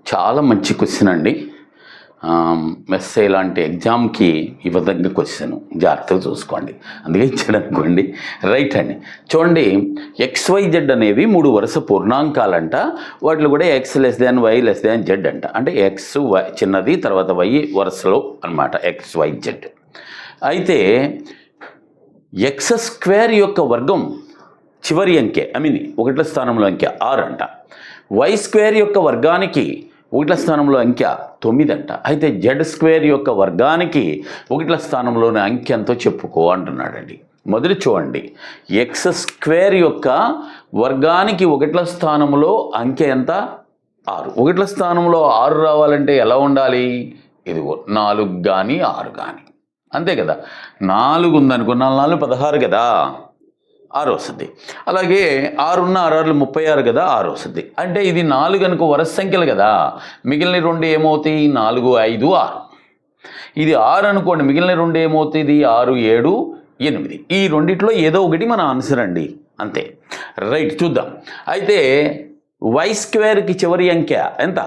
చాలా మంచి క్వశ్చన్ అండి. ఎస్ఐ లాంటి ఎగ్జామ్కి ఈ విధంగా క్వశ్చన్ జాగ్రత్తగా చూసుకోండి. అందుకే ఇచ్చాడు అనుకోండి. రైట్ అండి. చూడండి, XYZ అనేవి 3 వరుస పూర్ణాంకాలంట. వాటిలో కూడా X less than Y less than Z అంట. అంటే X Y చిన్నది, తర్వాత Y వరుసలో అనమాట XYZ. అయితే X² యొక్క వర్గం చివరి అంకె, ఒకట్ల స్థానంలో అంకె 6 అంట. Y² యొక్క వర్గానికి ఒకట్ల స్థానంలో అంకె 9 అంట. అయితే Z² యొక్క వర్గానికి ఒకట్ల స్థానంలోని అంకె ఎంతో చెప్పుకో అంటున్నాడండి. మొదలు చూడండి, X² యొక్క వర్గానికి ఒకట్ల స్థానంలో అంకె ఎంత? 6. ఒకట్ల స్థానంలో 6 రావాలంటే ఎలా ఉండాలి? ఇదిగో 4 కానీ 6 కానీ, అంతే కదా. 4 ఉందనుకో, 4 4 16 కదా, 6 వస్తుంది. అలాగే 6 ఉన్న 6 36 కదా, 6 వస్తుంది. అంటే ఇది 4 అనుకో వరుస సంఖ్యలు కదా. మిగిలిన 2 ఏమవుతాయి? 4 5 6. ఇది 6 అనుకోండి, మిగిలిన 2 ఏమవుతుంది? 6 7 8. ఈ రెండిట్లో ఏదో ఒకటి మన ఆన్సర్ అండి, అంతే. రైట్, చూద్దాం. అయితే Y²కి చివరి అంకె ఎంత?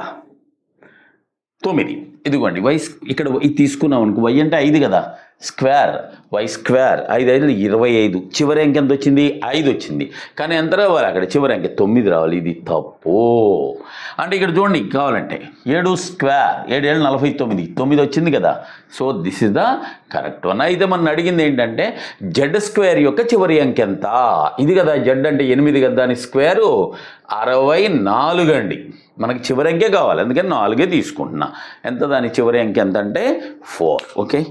9. ఇదిగోండి Y ఇక్కడ ఇది తీసుకున్నాం అనుకో, Y అంటే 5 కదా, స్క్వేర్ Y², 5 5 25. చివరి అంకె ఎంత వచ్చింది? 5 వచ్చింది. కానీ ఎంత రావాలి? అక్కడ చివరి అంకె 9 రావాలి. ఇది తప్పు. అంటే ఇక్కడ చూడండి, కావాలంటే 7² 7 7 49, 9 వచ్చింది కదా. So this is the correct one. అయితే మనం అడిగింది ఏంటంటే Z² యొక్క చివరి అంకె ఎంత? ఇది కదా, Z అంటే 8 కదా, దాని స్క్వేరు 64 అండి. మనకి చివరి అంకె కావాలి, అందుకని 4 తీసుకుంటున్నా. ఎంత దాని చివరి అంకె ఎంత అంటే 4. ఓకే.